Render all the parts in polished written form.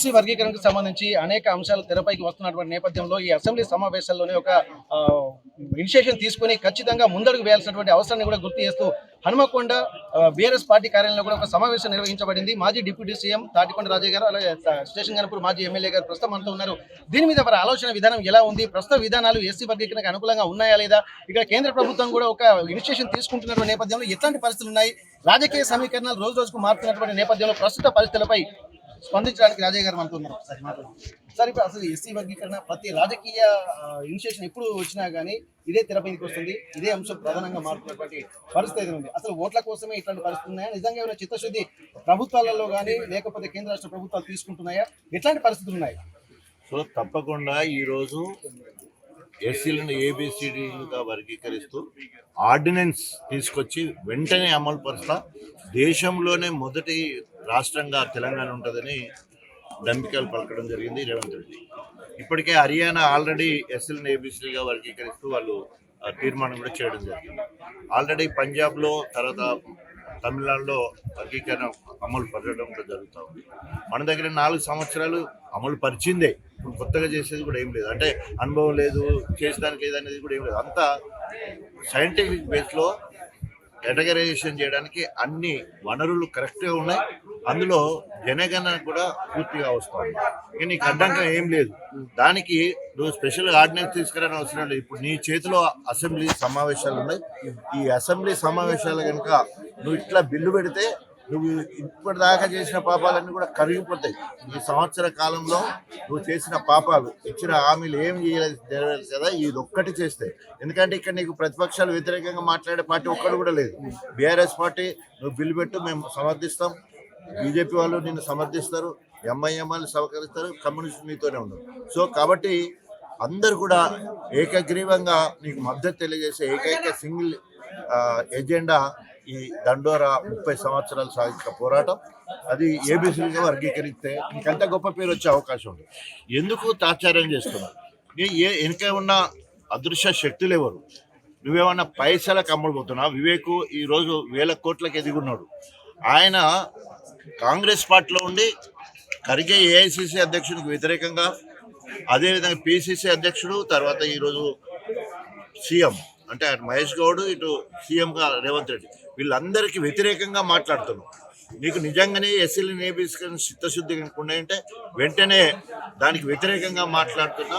SC వర్గీకరణకు సంబంధించి అనేక అంశాలు తెరపైకి వస్తున్నటువంటి నేపథ్యంలో ఈ అసెంబ్లీ సమావేశాల్లోనే ఒక ఇనిషియేషన్ తీసుకుని ఖచ్చితంగా ముందడుగు వేయాల్సినటువంటి అవసరాన్ని కూడా గుర్తు చేస్తూ హనుమకొండ బీఆర్ఎస్ పార్టీ కార్యాలయంలో కూడా ఒక సమావేశం నిర్వహించబడింది. మాజీ డిప్యూటీ సీఎం తాటికొండ రాజయ్య గారు, అలాగే స్టేషన్ గణపూర్ మాజీ ఎమ్మెల్యే గారు ప్రస్తుతం మనతో ఉన్నారు. దీని మీద వారి ఆలోచన విధానం ఎలా ఉంది, ప్రస్తుత విధానాలు ఎస్సీ వర్గీకరణకు అనుకూలంగా ఉన్నాయా లేదా, ఇక్కడ కేంద్ర ప్రభుత్వం కూడా ఒక ఇనిషియేషన్ తీసుకుంటున్నటువంటి నేపథ్యంలో ఎట్లాంటి పరిస్థితులు ఉన్నాయి, రాజకీయ సమీకరణాలు రోజు రోజుకు మారుతున్నటువంటి నేపథ్యంలో ప్రస్తుత పరిస్థితులపై స్పందించడానికి రాజయ్య గారు మనతో ఉన్నారు. సార్, ఇప్పుడు అసలు ఎస్సీ వర్గీకరణ ప్రతి రాజకీయ ఇనిషియేషన్ ఎప్పుడు వచ్చినా కానీ ఇదే తెరపైకి వస్తుంది, ఇదే అంశం ప్రధానంగా మారుతున్నటువంటి పరిస్థితి ఉంది. అసలు ఓట్ల కోసమే ఇట్లాంటి పరిస్థితులు ఉన్నాయా, నిజంగా ఏమైనా చిత్తశుద్ధి ప్రభుత్వాలలో కానీ లేకపోతే కేంద్ర రాష్ట్ర ప్రభుత్వాలు తీసుకుంటున్నాయా, ఎట్లాంటి పరిస్థితులు ఉన్నాయి? సో తప్పకుండా ఈరోజు ఎస్సీలను ఏబిసిడీలుగా వర్గీకరిస్తూ ఆర్డినెన్స్ తీసుకొచ్చి వెంటనే అమలు పరుస్తా దేశంలోనే మొదటి రాష్ట్రంగా తెలంగాణ ఉంటుందని దంపికలు పలకడం జరిగింది రేవంత్ రెడ్డి. ఇప్పటికే హర్యానా ఆల్రెడీ ఎస్సీలను ఏబిసిడీగా వర్గీకరిస్తూ వాళ్ళు తీర్మానం కూడా చేయడం జరిగింది. ఆల్రెడీ పంజాబ్లో తర్వాత తమిళనాడులో వర్గీకరణ అమలు పరచడం కూడా జరుగుతూ ఉంది. మన దగ్గర 4 సంవత్సరాలు అమలు పరిచిందే, ఇప్పుడు కొత్తగా చేసేది కూడా ఏం లేదు, అంటే అనుభవం లేదు చేసేదానికి ఏదనేది కూడా ఏం లేదు. అంతా సైంటిఫిక్ బేస్లో కేటగరైజేషన్ చేయడానికి అన్ని వనరులు కరెక్ట్గా ఉన్నాయి. అందులో జనగణన కూడా పూర్తిగా వస్తుంది. ఇక నీకు అడ్డంగా ఏం లేదు. దానికి నువ్వు స్పెషల్ ఆర్డినెన్స్ తీసుకురాని అవసరం లేదు. ఇప్పుడు నీ చేతిలో అసెంబ్లీ సమావేశాలు ఉన్నాయి. ఈ అసెంబ్లీ సమావేశాలు కనుక నువ్వు ఇట్లా బిల్లు పెడితే నువ్వు ఇప్పటిదాకా చేసిన పాపాలన్నీ కూడా కరిగిపోతాయి. ఈ సంవత్సర కాలంలో నువ్వు చేసిన పాపాలు, ఇచ్చిన హామీలు ఏం చేయలేదు కదా, ఇది ఒక్కటి చేస్తే. ఎందుకంటే ఇక్కడ నీకు ప్రతిపక్షాలు వ్యతిరేకంగా మాట్లాడే పార్టీ ఒక్కడు కూడా లేదు. బీఆర్ఎస్ పార్టీ నువ్వు బిల్లు పెట్టు, మేము సమర్థిస్తాం, బీజేపీ వాళ్ళు నిన్ను సమర్థిస్తారు, ఎంఐఎం వాళ్ళు సహకరిస్తారు, కమ్యూనిస్ట్ మీతోనే ఉన్నారు. సో కాబట్టి అందరు కూడా ఏకగ్రీవంగా నీకు మద్దతు తెలియజేసే ఏకైక సింగిల్ ఎజెండా ఈ దండోరా 30 సంవత్సరాలు సాగించిన పోరాటం. అది ఏబిసిగా వర్గీకరిస్తే నీకంత గొప్ప పేరు వచ్చే అవకాశం ఉంది. ఎందుకు తాత్సారం చేస్తున్నావు? వెనుక ఉన్న అదృశ్య శక్తులు ఎవరు? నువ్వేమన్నా పైసలకు అమ్ముడుపోతున్నావు? వివేకు ఈరోజు 1000 కోట్లకు ఎదిగున్నాడు. ఆయన కాంగ్రెస్ పార్టీలో ఉండి ఖర్గే ఏఐసిసి అధ్యక్షుడికి వ్యతిరేకంగా, అదేవిధంగా పిసిసి అధ్యక్షుడు, తర్వాత ఈరోజు సీఎం అంటే మహేష్ గౌడ్, ఇటు సీఎంగా రేవంత్ రెడ్డి, వీళ్ళందరికీ వ్యతిరేకంగా మాట్లాడుతున్నాం. నీకు నిజంగానే ఎస్సీలను ఏబీసీ చిత్తశుద్ధి ఉన్నాయంటే వెంటనే దానికి వ్యతిరేకంగా మాట్లాడుతున్న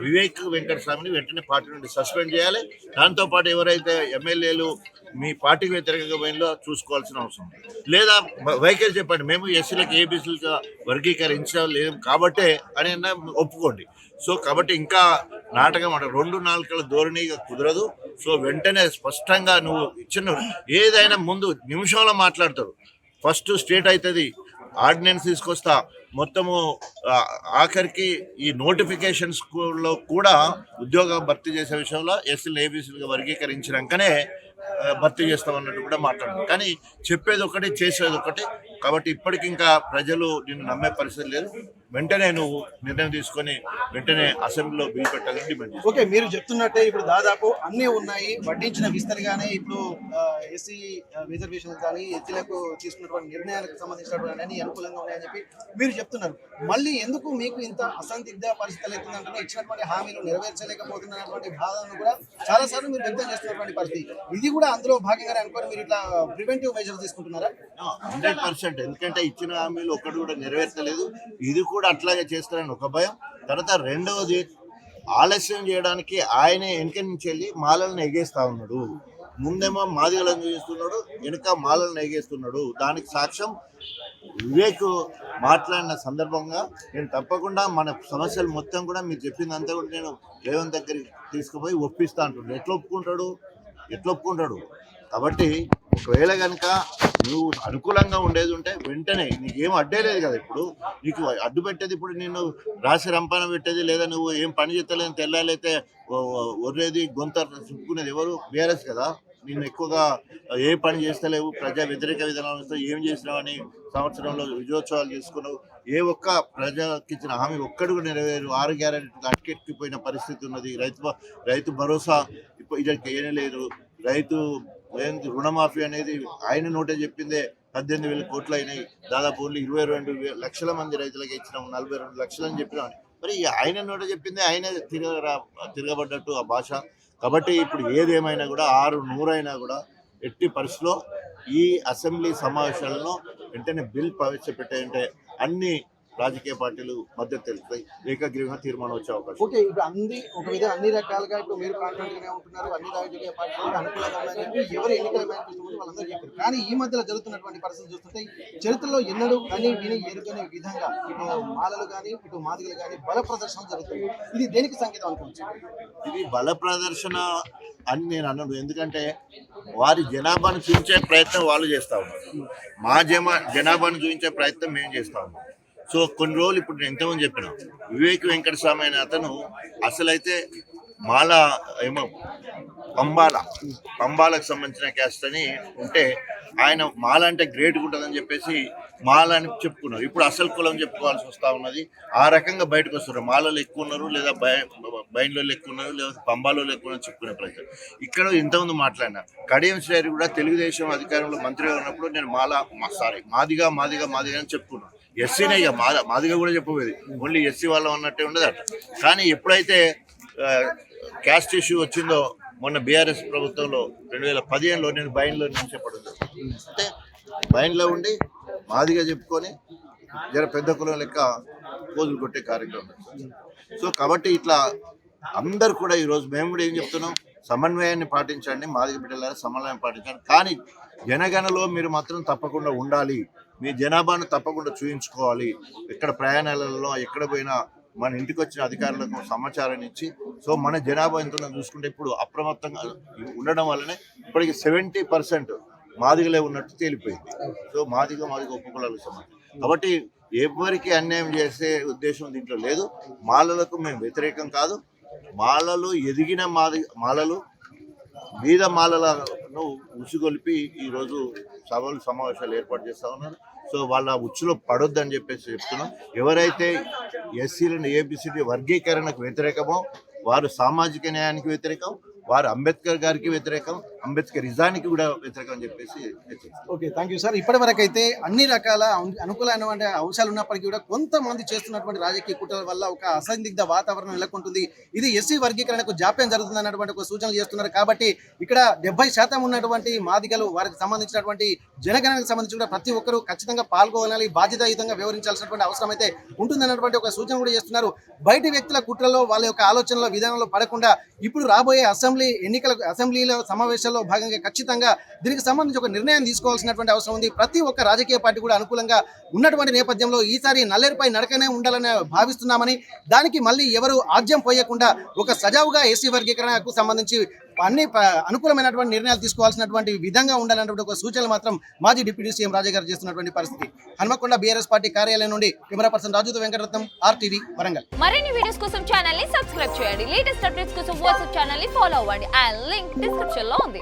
వివేక్ వెంకటస్వామిని వెంటనే పార్టీ నుండి సస్పెండ్ చేయాలి. దాంతోపాటు ఎవరైతే ఎమ్మెల్యేలు మీ పార్టీకి వ్యతిరేకంగా పోయినలో చూసుకోవాల్సిన అవసరం. లేదా వైఖరి చెప్పండి, మేము ఎస్సీలకు ఏబీసీలుగా వర్గీకరించలేము కాబట్టే అని ఒప్పుకోండి. సో కాబట్టి ఇంకా నాటకం అంటే 2 నాలుకల ధోరణిగా కుదరదు. సో వెంటనే స్పష్టంగా నువ్వు ఇచ్చిన ఏదైనా ముందు నిమిషంలో మాట్లాడతారు. ఫస్ట్ స్టేట్ అవుతుంది, ఆర్డినెన్స్ తీసుకొస్తా, మొత్తము ఆఖరికి ఈ నోటిఫికేషన్స్లో కూడా ఉద్యోగం భర్తీ చేసే విషయంలో ఎస్సీలు ఏబీసీలుగా వర్గీకరించినాకనే భర్తీ చేస్తామన్నట్టు కూడా మాట్లాడుతుంది. కానీ చెప్పేది ఒకటి, చేసేది ఒకటి. కాబట్టి ఇప్పటికి ఇంకా ప్రజలు నిన్ను నమ్మే పరిస్థితి లేదు. వెంటనే నువ్వు నిర్ణయం తీసుకొని వెంటనే అసెంబ్లీలో బిల్ పెట్టాలని డిమాండ్ చేస్తాను. ఓకే, మీరు చెప్తున్నట్టే ఇప్పుడు దాదాపు అన్నీ ఉన్నాయి, వడ్డించిన విస్తరిగానే ఇప్పుడు ఎస్సీ రిజర్వేషన్ కానీ ఎస్సీలకు తీసుకున్నటువంటి నిర్ణయాలకు సంబంధించినటువంటి అన్ని అనుకూలంగా ఉన్నాయని చెప్పి మీరు చెప్తున్నారు. మళ్ళీ ఎందుకు మీకు ఇంత అసందిగ్ధ పరిస్థితులు అవుతుందంటే ఇచ్చినటువంటి హామీలు నెరవేర్చలేకపోతున్నటువంటి బాధను కూడా చాలాసార్లు మీరు వ్యక్తం చేస్తున్నటువంటి పరిస్థితి. ఇది కూడా అందులో భాగంగానే అనుకోని మీరు ఇట్లా ప్రివెంటివ్ మెజర్స్ తీసుకుంటున్నారా? 100%. ఎందుకంటే ఇచ్చిన హామీలు ఒక్కటి కూడా నెరవేర్చలేదు. ఇది కూడా అట్లాగే చేస్తారని ఒక భయం. తర్వాత రెండవది, ఆలస్యం చేయడానికి ఆయనే వెనుక నుంచి వెళ్ళి మాలలను ఎగేస్తా ఉన్నాడు. ముందేమో మాదిగలను చేస్తున్నాడు, వెనుక మాలలను ఎగేస్తున్నాడు. దానికి సాక్ష్యం వివేక్ మాట్లాడిన సందర్భంగా నేను తప్పకుండా మన సమస్యలు మొత్తం కూడా మీరు చెప్పిందంతా కూడా నేను రేవంత్ దగ్గరికి తీసుకుపోయి ఒప్పిస్తా అంటున్నాడు. ఎట్లా ఒప్పుకుంటాడు? కాబట్టి ఒకవేళ కనుక నువ్వు అనుకూలంగా ఉండేది ఉంటే వెంటనే నీకేం అడ్డే లేదు కదా. ఇప్పుడు నీకు అడ్డు పెట్టేది, ఇప్పుడు నేను రాసి రంపాన పెట్టేది, లేదా నువ్వు ఏం పని చేస్తలేని తెల్లాలైతే ఒర్రేది గొంత చుట్టుకునేది ఎవరు? బీఆర్ఎస్ కదా. నేను ఎక్కువగా ఏ పని చేస్తలేవు, ప్రజా వ్యతిరేక విధానాలతో ఏం చేసినావని సంవత్సరంలో విజయోత్సవాలు చేసుకున్నావు. ఏ ఒక్క ప్రజలకు ఇచ్చిన హామీ ఒక్కడు నెరవేరు. 6 గ్యారెంటీలు అటకెక్కిపోయిన పరిస్థితి ఉన్నది. రైతు భరోసా ఇప్పుడు ఇదకి ఏమీ లేదు. రైతు రుణమాఫీ అనేది ఆయన నోటే చెప్పిందే 18,000 కోట్లు అయినాయి, దాదాపు ఓన్లీ 22 లక్షల మంది రైతులకు ఇచ్చినాం, 42 లక్షలు అని చెప్పినాం. మరి ఆయన నోట చెప్పింది ఆయన తిరగబడ్డట్టు ఆ భాష. కాబట్టి ఇప్పుడు ఏదేమైనా కూడా 600 అయినా కూడా ఎట్టి పరిస్థితిలో ఈ అసెంబ్లీ సమావేశాలను వెంటనే బిల్ ప్రవేశపెట్టాయంటే అన్ని రాజకీయ పార్టీలు మద్దతు తెలుపుతాయి, ఏకగ్రీవంగా తీర్మానం వచ్చే అవకాశం. ఓకే, ఇప్పుడు అన్ని రకాలుగా ఇప్పుడు మీరు కాన్ఫిడెంట్ గా ఉంటున్నారు, అన్ని రాజకీయ పార్టీలు అనుకూలంగా ఉన్నాయని చెప్పి ఎవరు ఎన్నికల మేనిఫెస్టో ముందు వాళ్ళందరూ చెప్పారు. కానీ ఈ మధ్యలో జరుగుతున్నటువంటి పరిస్థితులు చూస్తుంటే చరిత్రలో ఎన్నడూ కానీ విని ఎరుగని విధంగా ఇటు మాలలు కానీ ఇటు మాదిగలు కానీ బల ప్రదర్శన జరుగుతుంది. ఇది దేనికి సంకేతం అనుకోవచ్చు? ఇది బల ప్రదర్శన అని నేను అన్నాను, ఎందుకంటే వారి జనాభాను చూపించే ప్రయత్నం వాళ్ళు చేస్తా ఉన్నారు, మా జనాభాను చూపించే ప్రయత్నం మేము చేస్తా ఉన్నాం. సో కొన్ని రోజులు ఇప్పుడు నేను ఎంతమంది చెప్పిన వివేక్ వెంకటస్వామి అనే అతను అసలైతే మాల ఏమో పంబాలకు సంబంధించిన క్యాస్ట్ అని ఉంటే ఆయన మాల అంటే గ్రేట్గా ఉంటుందని చెప్పేసి మాల అని చెప్పుకున్నారు. ఇప్పుడు అసలు కులం చెప్పుకోవాల్సి వస్తూ ఉన్నది. ఆ రకంగా బయటకు వస్తున్నారు. మాలలో ఎక్కువ ఉన్నారు, లేదా బైన్లో ఎక్కువ ఉన్నారు, లేదా పంబాలో ఎక్కువ ఉన్నారు చెప్పుకునే ప్రయత్నం. ఇక్కడ ఇంతకుముందు మాట్లాడిన కడియం శ్రేయర్ కూడా తెలుగుదేశం అధికారంలో మంత్రిగా ఉన్నప్పుడు నేను మాదిగా అని చెప్పుకున్నాను. ఎస్సీనే ఇక మాదిగా కూడా చెప్పబోయేది, ఓన్లీ ఎస్సీ వాళ్ళం అన్నట్టే ఉండదు అట. కానీ ఎప్పుడైతే క్యాస్ట్ ఇష్యూ వచ్చిందో మొన్న బీఆర్ఎస్ ప్రభుత్వంలో 2015లో నేను బైన్లో నిలిచపడింది. అంటే బైన్లో ఉండి మాదిగా చెప్పుకొని జర పెద్ద కులం లెక్క పోజులు కొట్టే కార్యక్రమం. సో కాబట్టి ఇట్లా అందరు కూడా ఈరోజు మేము కూడా ఏం చెప్తున్నాం, సమన్వయాన్ని పాటించండి, మాదిగ బిడ్డలారా సమన్వయం పాటించండి. కానీ జనగణలో మీరు మాత్రం తప్పకుండా ఉండాలి, మీ జనాభాను తప్పకుండా చూయించుకోవాలి. ఎక్కడ ప్రయాణాలలో ఎక్కడ పోయినా మన ఇంటికి వచ్చిన అధికారులకు సమాచారం ఇచ్చి, సో మన జనాభా ఎంతో చూసుకుంటే ఇప్పుడు అప్రమత్తంగా ఉండడం వల్లనే ఇప్పటికి 70% మాదిగలే ఉన్నట్టు తేలిపోయింది. సో మాదిగ ఉపకులాలకు సంబంధించి కాబట్టి ఎవరికి అన్యాయం చేసే ఉద్దేశం దీంట్లో లేదు. మాలలకు మేము వ్యతిరేకం కాదు. మాలలు ఎదిగిన మాలలు మీద మాలలను ఉసుగొలిపి ఈరోజు సమావేశాలు ఏర్పాటు చేస్తూ ఉన్నారు. సో వాళ్ళ ఉచ్చులో పడొద్దని చెప్పేసి చెప్తున్నాం. ఎవరైతే ఎస్సీలను ఏబిసిడి వర్గీకరణకు వ్యతిరేకమో వారు సామాజిక న్యాయానికి వ్యతిరేకం, వారు అంబేద్కర్ గారికి వ్యతిరేకం, అంబేద్కరిజానికి కూడా వ్యతిరేకం అని చెప్పేసి. Okay, thank you sir. ఇప్పటి వరకు అయితే అన్ని రకాల అనుకూలమైనటువంటి అంశాలు ఉన్నప్పటికీ కూడా కొంతమంది చేస్తున్నటువంటి రాజకీయ కుట్రల వల్ల ఒక అసందిగ్ధ వాతావరణం నెలకొంటుంది. ఇది ఎస్సీ వర్గీకరణకు జాప్యం జరుగుతుంది అన్నటువంటి ఒక సూచనలు చేస్తున్నారు. కాబట్టి ఇక్కడ 70% ఉన్నటువంటి మాదిగలు వారికి సంబంధించినటువంటి జనగణనకు సంబంధించి కూడా ప్రతి ఒక్కరూ ఖచ్చితంగా పాల్గొనాలి, బాధ్యతాయుతంగా వ్యవహరించాల్సినటువంటి అవసరం అయితే ఉంటుందన్నటువంటి ఒక సూచన కూడా చేస్తున్నారు. బయటి వ్యక్తుల కుట్రలో వాళ్ళ యొక్క ఆలోచనలో విధానంలో పడకుండా ఇప్పుడు రాబోయే అసెంబ్లీలో సమావేశాల్లో భాగంగా ఖచ్చితంగా దీనికి సంబంధించి ఒక నిర్ణయం తీసుకోవాల్సినటువంటి అవసరం ఉంది. ప్రతి ఒక్క రాజకీయ పార్టీ కూడా అనుకూలంగా ఉన్నటువంటి నేపథ్యంలో ఈసారి నల్లేరుపై నడకనే ఉండాలని భావిస్తున్నామని, దానికి మళ్ళీ ఎవరు ఆజ్యం పోయకుండా ఒక సజావుగా ఎస్సీ వర్గీకరణకు సంబంధించి అన్ని అనుకూలమైనటువంటి నిర్ణయాలు తీసుకోవాల్సినటువంటి విధంగా ఉండాలన్నటువంటి ఒక సూచనలు మాత్రం మాజీ డిప్యూటీ సీఎం రాజా గారు చేస్తున్నటువంటి పరిస్థితి. హన్మకొండ బీఆర్ఎస్ పార్టీ కార్యాలయం నుండి కెమెరా పర్సన్ రాజుతో వెంకటరత్నం, RTV వరంగల్. మరిన్ని వీడియోస్ కోసం ఛానల్ ని సబ్స్క్రైబ్ చేయండి. లేటెస్ట్ అప్డేట్స్ కోసం వాట్సాప్ ఛానల్ ని ఫాలో అవ్వండి. ఆ లింక్ డిస్క్రిప్షన్ లో ఉంది.